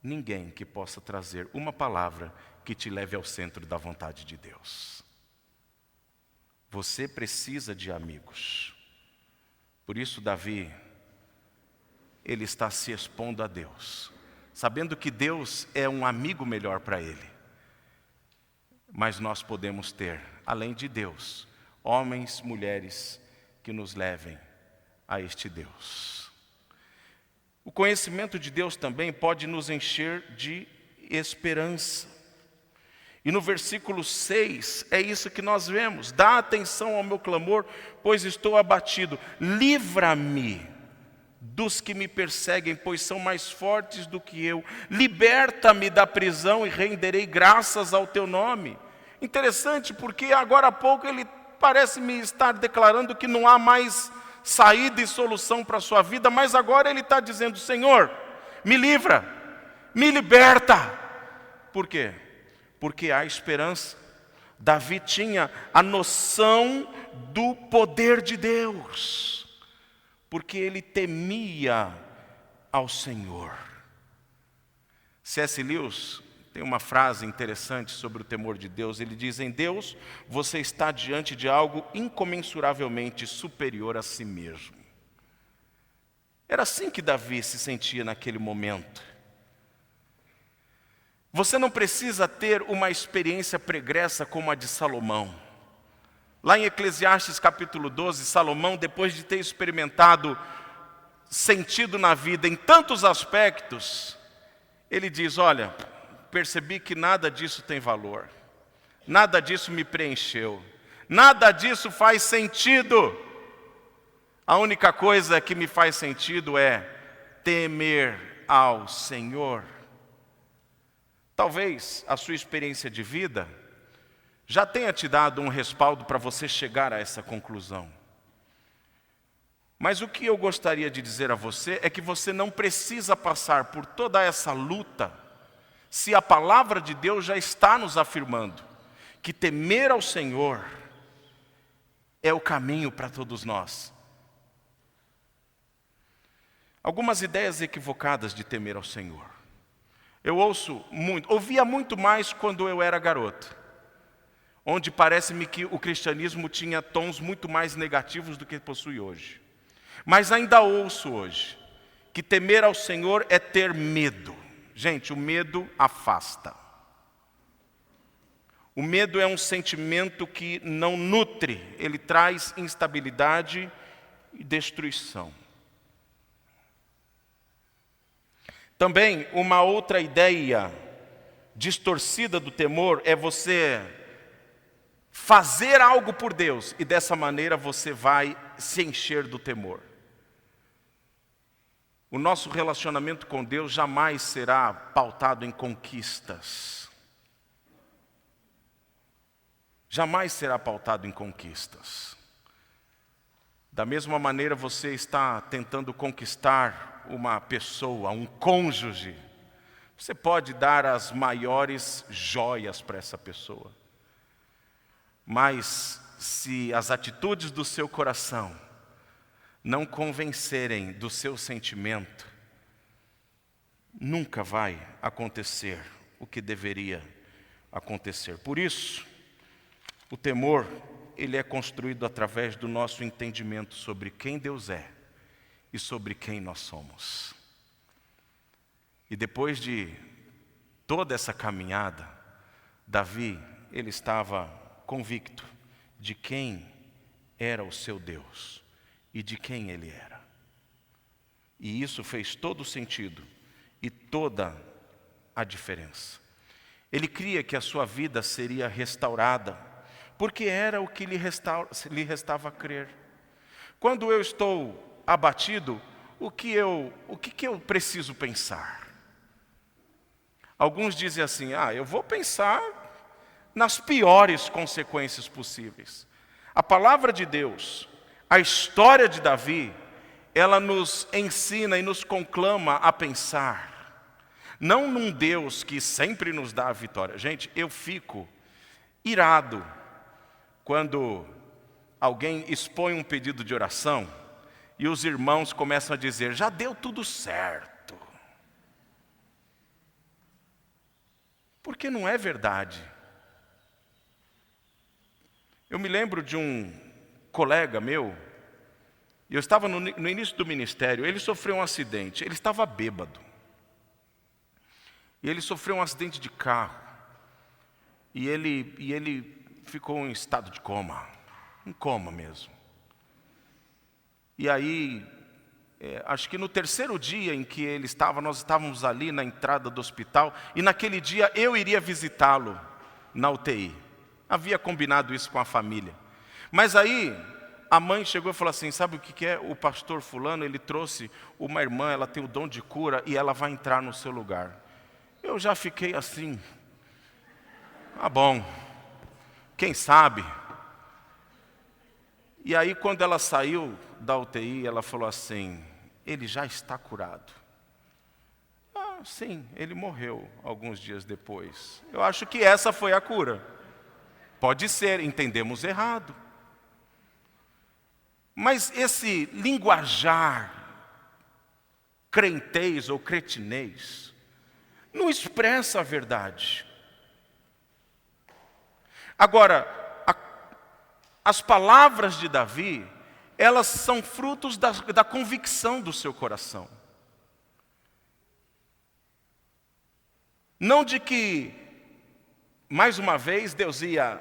ninguém que possa trazer uma palavra que te leve ao centro da vontade de Deus. Você precisa de amigos. Por isso Davi, ele está se expondo a Deus, sabendo que Deus é um amigo melhor para ele. Mas nós podemos ter, além de Deus, homens, mulheres que nos levem a este Deus. O conhecimento de Deus também pode nos encher de esperança. E no versículo 6, é isso que nós vemos. Dá atenção ao meu clamor, pois estou abatido. Livra-me dos que me perseguem, pois são mais fortes do que eu. Liberta-me da prisão e renderei graças ao teu nome. Interessante, porque agora há pouco ele parece me estar declarando que não há mais saída e solução para a sua vida, mas agora ele está dizendo: Senhor, me livra, me liberta. Por quê? Porque há esperança. Davi tinha a noção do poder de Deus, porque ele temia ao Senhor. C.S. Lewis tem uma frase interessante sobre o temor de Deus. Ele diz: em Deus você está diante de algo incomensuravelmente superior a si mesmo. Era assim que Davi se sentia naquele momento. Você não precisa ter uma experiência pregressa como a de Salomão. Lá em Eclesiastes capítulo 12, Salomão, depois de ter experimentado sentido na vida em tantos aspectos, ele diz: olha, percebi que nada disso tem valor, nada disso me preencheu, nada disso faz sentido. A única coisa que me faz sentido é temer ao Senhor. Talvez a sua experiência de vida já tenha te dado um respaldo para você chegar a essa conclusão. Mas o que eu gostaria de dizer a você é que você não precisa passar por toda essa luta, se a palavra de Deus já está nos afirmando que temer ao Senhor é o caminho para todos nós. Algumas ideias equivocadas de temer ao Senhor. Eu ouvia muito mais quando eu era garoto, onde parece-me que o cristianismo tinha tons muito mais negativos do que possui hoje. Mas ainda ouço hoje que temer ao Senhor é ter medo. Gente, o medo afasta. O medo é um sentimento que não nutre, ele traz instabilidade e destruição. Também uma outra ideia distorcida do temor é você fazer algo por Deus e dessa maneira você vai se encher do temor. O nosso relacionamento com Deus jamais será pautado em conquistas. Jamais será pautado em conquistas. Da mesma maneira você está tentando conquistar uma pessoa, um cônjuge, você pode dar as maiores joias para essa pessoa. Mas se as atitudes do seu coração não convencerem do seu sentimento, nunca vai acontecer o que deveria acontecer. Por isso, O temor, ele é construído através do nosso entendimento sobre quem Deus é e sobre quem nós somos. E depois de toda essa caminhada, Davi, ele estava convicto de quem era o seu Deus e de quem ele era. E isso fez todo o sentido e toda a diferença. Ele cria que a sua vida seria restaurada, porque era o que lhe restava crer. Quando eu estou abatido, o que eu preciso pensar? Alguns dizem assim, eu vou pensar nas piores consequências possíveis. A palavra de Deus, a história de Davi, ela nos ensina e nos conclama a pensar, não num Deus que sempre nos dá a vitória. Gente, eu fico irado quando alguém expõe um pedido de oração e os irmãos começam a dizer, já deu tudo certo. Porque não é verdade. Eu me lembro de um colega meu, eu estava no início do ministério, ele sofreu um acidente, ele estava bêbado. E ele sofreu um acidente de carro. E ele ficou em estado de coma, em coma mesmo. E aí, acho que no terceiro dia em que ele estava, nós estávamos ali na entrada do hospital, e naquele dia eu iria visitá-lo na UTI. Havia combinado isso com a família. Mas aí, a mãe chegou e falou assim, sabe o que é? O pastor fulano, ele trouxe uma irmã, ela tem o dom de cura, e ela vai entrar no seu lugar. Eu já fiquei assim, bom, quem sabe? E aí quando ela saiu da UTI, ela falou assim, ele já está curado. Sim, ele morreu alguns dias depois. Eu acho que essa foi a cura. Pode ser, entendemos errado. Mas esse linguajar crentez ou cretinês não expressa a verdade. Agora, as palavras de Davi, elas são frutos da convicção do seu coração. Não de que, mais uma vez, Deus ia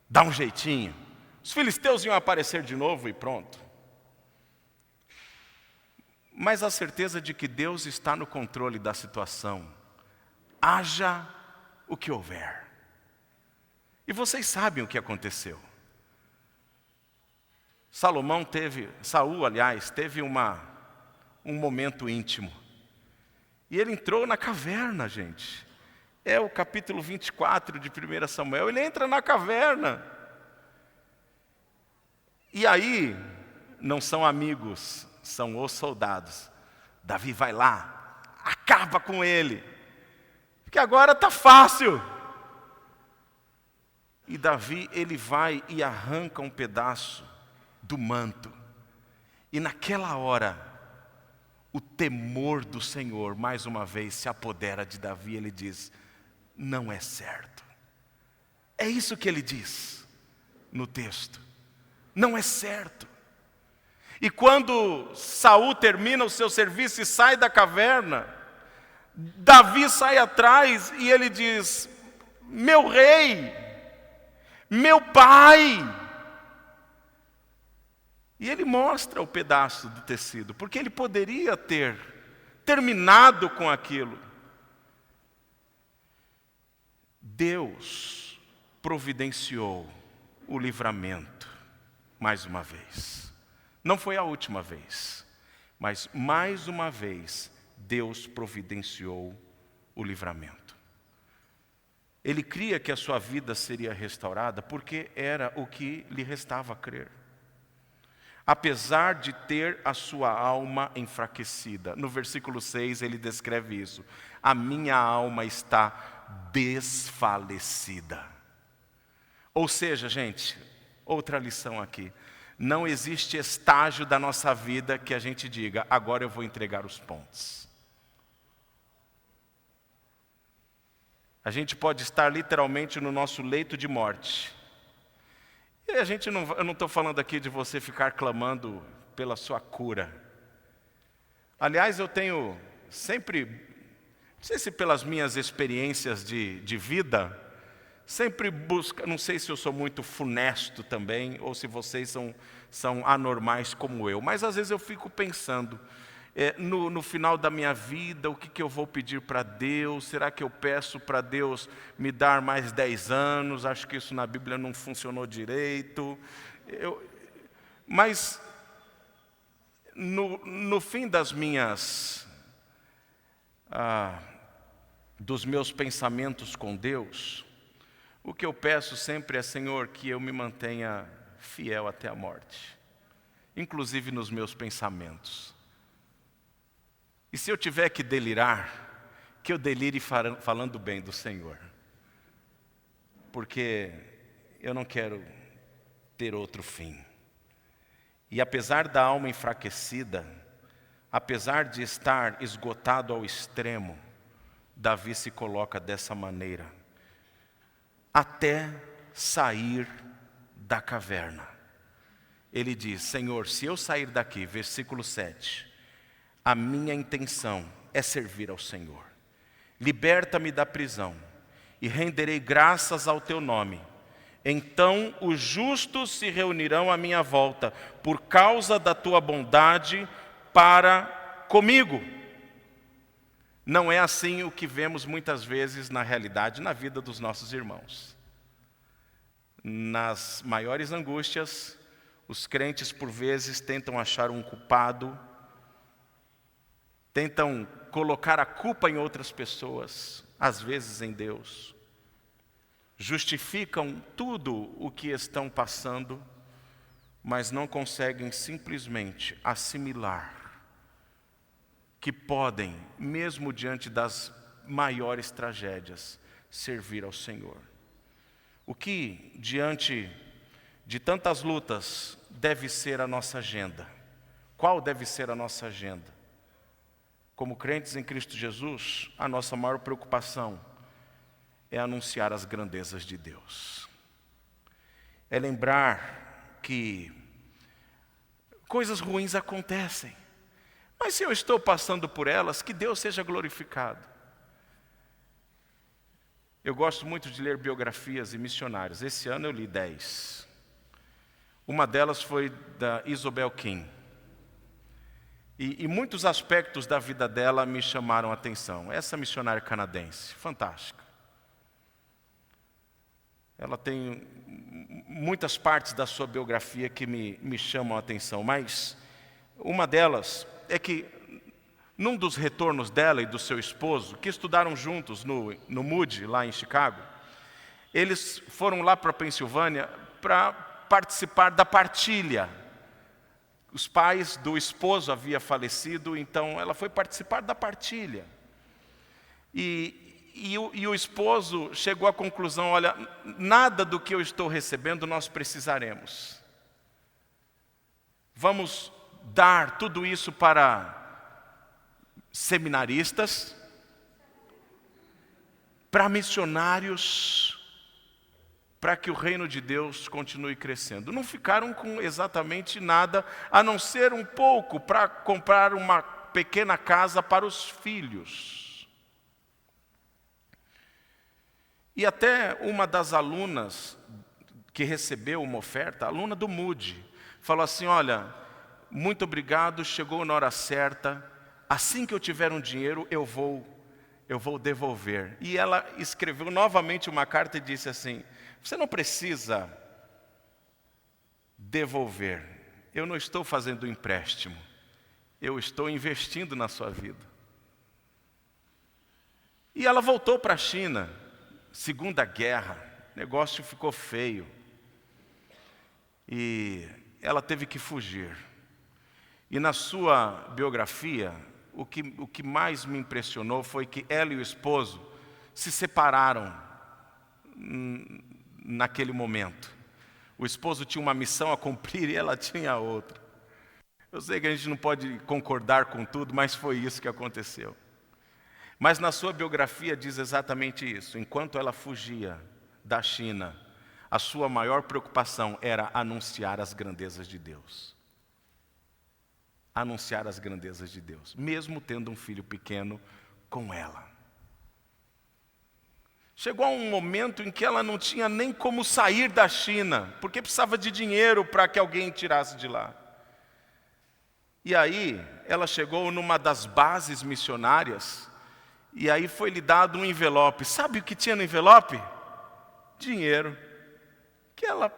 dar um jeitinho, os filisteus iam aparecer de novo e pronto. Mas a certeza de que Deus está no controle da situação, haja o que houver. E vocês sabem o que aconteceu. Saul, aliás, teve um momento íntimo. E ele entrou na caverna, gente. É o capítulo 24 de 1 Samuel. Ele entra na caverna. E aí, não são amigos, são os soldados. Davi vai lá, acaba com ele. Porque agora está fácil. E Davi, ele vai e arranca um pedaço do manto. E naquela hora, o temor do Senhor, mais uma vez, se apodera de Davi. Ele diz, não é certo. É isso que ele diz no texto. Não é certo. E quando Saul termina o seu serviço e sai da caverna, Davi sai atrás e ele diz, meu rei, meu pai. E ele mostra o pedaço do tecido, porque ele poderia ter terminado com aquilo. Deus providenciou o livramento mais uma vez. Não foi a última vez, mas mais uma vez Deus providenciou o livramento. Ele cria que a sua vida seria restaurada porque era o que lhe restava crer. Apesar de ter a sua alma enfraquecida. No versículo 6 ele descreve isso. A minha alma está desfalecida. Ou seja, gente, outra lição aqui. Não existe estágio da nossa vida que a gente diga, agora eu vou entregar os pontos. A gente pode estar literalmente no nosso leito de morte. E eu não estou falando aqui de você ficar clamando pela sua cura. Aliás, eu tenho sempre, não sei se pelas minhas experiências de vida, sempre busco, não sei se eu sou muito funesto também, ou se vocês são anormais como eu, mas às vezes eu fico pensando, no final da minha vida, o que eu vou pedir para Deus? Será que eu peço para Deus me dar mais 10 anos? Acho que isso na Bíblia não funcionou direito. Mas no fim dos meus pensamentos com Deus, o que eu peço sempre é, Senhor, que eu me mantenha fiel até a morte, inclusive nos meus pensamentos. E se eu tiver que delirar, que eu delire falando bem do Senhor. Porque eu não quero ter outro fim. E apesar da alma enfraquecida, apesar de estar esgotado ao extremo, Davi se coloca dessa maneira: até sair da caverna. Ele diz, Senhor, se eu sair daqui, versículo 7, a minha intenção é servir ao Senhor. Liberta-me da prisão e renderei graças ao teu nome. Então os justos se reunirão à minha volta por causa da tua bondade para comigo. Não é assim o que vemos muitas vezes na realidade, na vida dos nossos irmãos. Nas maiores angústias, os crentes por vezes tentam achar um culpado, tentam colocar a culpa em outras pessoas, às vezes em Deus. Justificam tudo o que estão passando, mas não conseguem simplesmente assimilar que podem, mesmo diante das maiores tragédias, servir ao Senhor. O que, diante de tantas lutas, deve ser a nossa agenda? Qual deve ser a nossa agenda? Como crentes em Cristo Jesus, a nossa maior preocupação é anunciar as grandezas de Deus. É lembrar que coisas ruins acontecem, mas se eu estou passando por elas, que Deus seja glorificado. Eu gosto muito de ler biografias e missionários. Esse ano eu li 10. Uma delas foi da Isobel Kim. E muitos aspectos da vida dela me chamaram a atenção. Essa missionária canadense, fantástica. Ela tem muitas partes da sua biografia que me chamam a atenção, mas uma delas é que, num dos retornos dela e do seu esposo, que estudaram juntos no Moody, lá em Chicago, eles foram lá para a Pensilvânia para participar da partilha. Os pais do esposo haviam falecido, então ela foi participar da partilha. E o esposo chegou à conclusão, olha, nada do que eu estou recebendo nós precisaremos. Vamos dar tudo isso para seminaristas, para missionários, para que o reino de Deus continue crescendo. Não ficaram com exatamente nada, a não ser um pouco para comprar uma pequena casa para os filhos. E até uma das alunas que recebeu uma oferta, aluna do Moody, falou assim, olha, muito obrigado, chegou na hora certa, assim que eu tiver um dinheiro eu vou devolver. E ela escreveu novamente uma carta e disse assim, você não precisa devolver. Eu não estou fazendo empréstimo. Eu estou investindo na sua vida. E ela voltou para a China. Segunda Guerra. O negócio ficou feio. E ela teve que fugir. E na sua biografia, o que mais me impressionou foi que ela e o esposo se separaram naquele momento. O esposo tinha uma missão a cumprir e ela tinha outra. Eu sei que a gente não pode concordar com tudo, mas foi isso que aconteceu. Mas na sua biografia diz exatamente isso. Enquanto ela fugia da China, A sua maior preocupação era anunciar as grandezas de Deus. Anunciar as grandezas de Deus, mesmo tendo um filho pequeno com ela. Chegou a um momento em que ela não tinha nem como sair da China, porque precisava de dinheiro para que alguém tirasse de lá. E aí, ela chegou numa das bases missionárias, e aí foi lhe dado um envelope. Sabe o que tinha no envelope? Dinheiro, que ela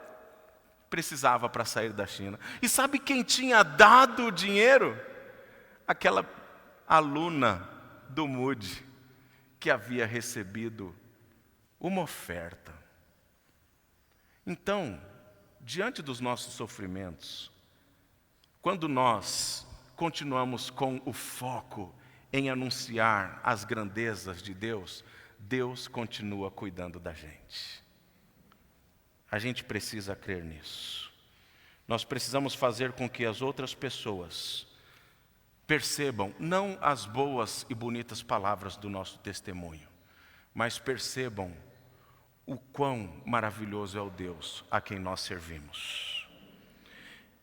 precisava para sair da China. E sabe quem tinha dado o dinheiro? Aquela aluna do Moody, que havia recebido uma oferta. Então, diante dos nossos sofrimentos, quando nós continuamos com o foco em anunciar as grandezas de Deus, Deus continua cuidando da gente. A gente precisa crer nisso. Nós precisamos fazer com que as outras pessoas percebam, não as boas e bonitas palavras do nosso testemunho, mas percebam o quão maravilhoso é o Deus a quem nós servimos.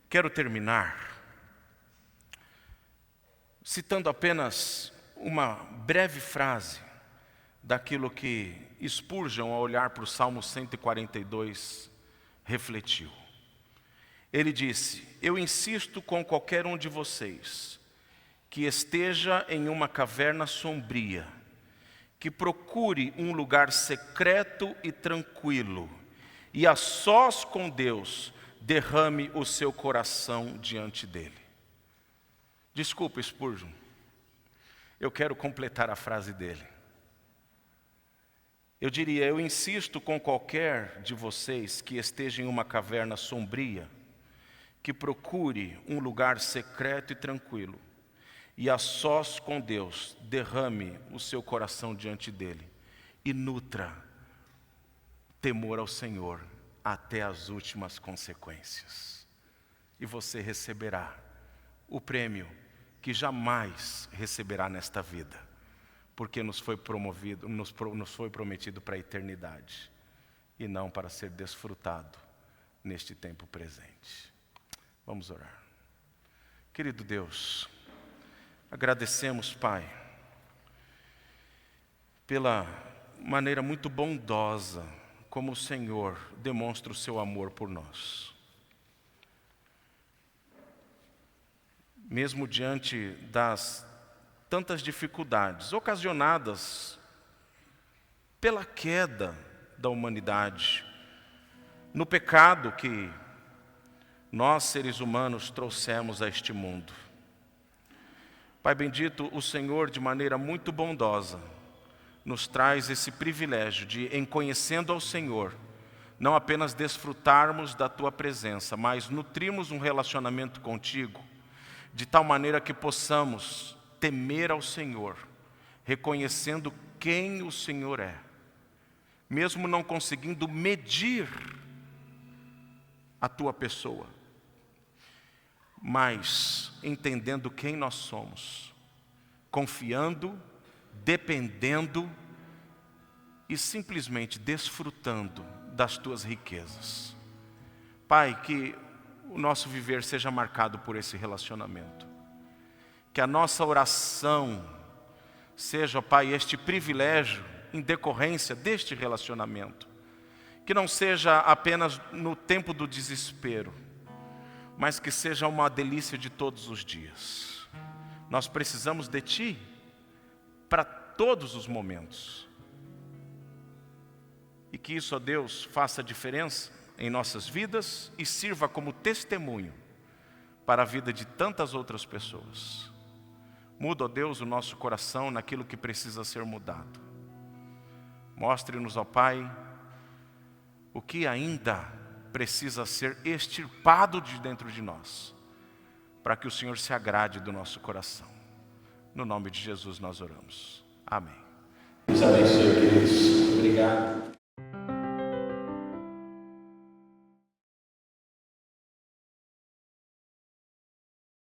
Quero terminar citando apenas uma breve frase daquilo que Spurgeon, ao olhar para o Salmo 142, refletiu. Ele disse: eu insisto com qualquer um de vocês que esteja em uma caverna sombria, que procure um lugar secreto e tranquilo, e a sós com Deus, derrame o seu coração diante dele. Desculpa, Spurgeon, eu quero completar a frase dele. Eu diria: eu insisto com qualquer de vocês que esteja em uma caverna sombria, que procure um lugar secreto e tranquilo, e a sós com Deus, derrame o seu coração diante dele, e nutra temor ao Senhor até as últimas consequências. E você receberá o prêmio que jamais receberá nesta vida, porque nos foi prometido para a eternidade, e não para ser desfrutado neste tempo presente. Vamos orar. Querido Deus, agradecemos, Pai, pela maneira muito bondosa como o Senhor demonstra o seu amor por nós. Mesmo diante das tantas dificuldades ocasionadas pela queda da humanidade, no pecado que nós, seres humanos, trouxemos a este mundo. Pai bendito, o Senhor, de maneira muito bondosa, nos traz esse privilégio de, em conhecendo ao Senhor, não apenas desfrutarmos da Tua presença, mas nutrirmos um relacionamento contigo, de tal maneira que possamos temer ao Senhor, reconhecendo quem o Senhor é, mesmo não conseguindo medir a Tua pessoa, mas entendendo quem nós somos, confiando, dependendo e simplesmente desfrutando das Tuas riquezas. Pai, que o nosso viver seja marcado por esse relacionamento. Que a nossa oração seja, Pai, este privilégio em decorrência deste relacionamento. Que não seja apenas no tempo do desespero, mas que seja uma delícia de todos os dias. Nós precisamos de Ti para todos os momentos. E que isso, ó Deus, faça diferença em nossas vidas e sirva como testemunho para a vida de tantas outras pessoas. Muda, ó Deus, o nosso coração naquilo que precisa ser mudado. Mostre-nos, ó Pai, o que ainda precisa ser extirpado de dentro de nós, para que o Senhor se agrade do nosso coração. No nome de Jesus nós oramos. Amém. Deus abençoe, queridos. Obrigado.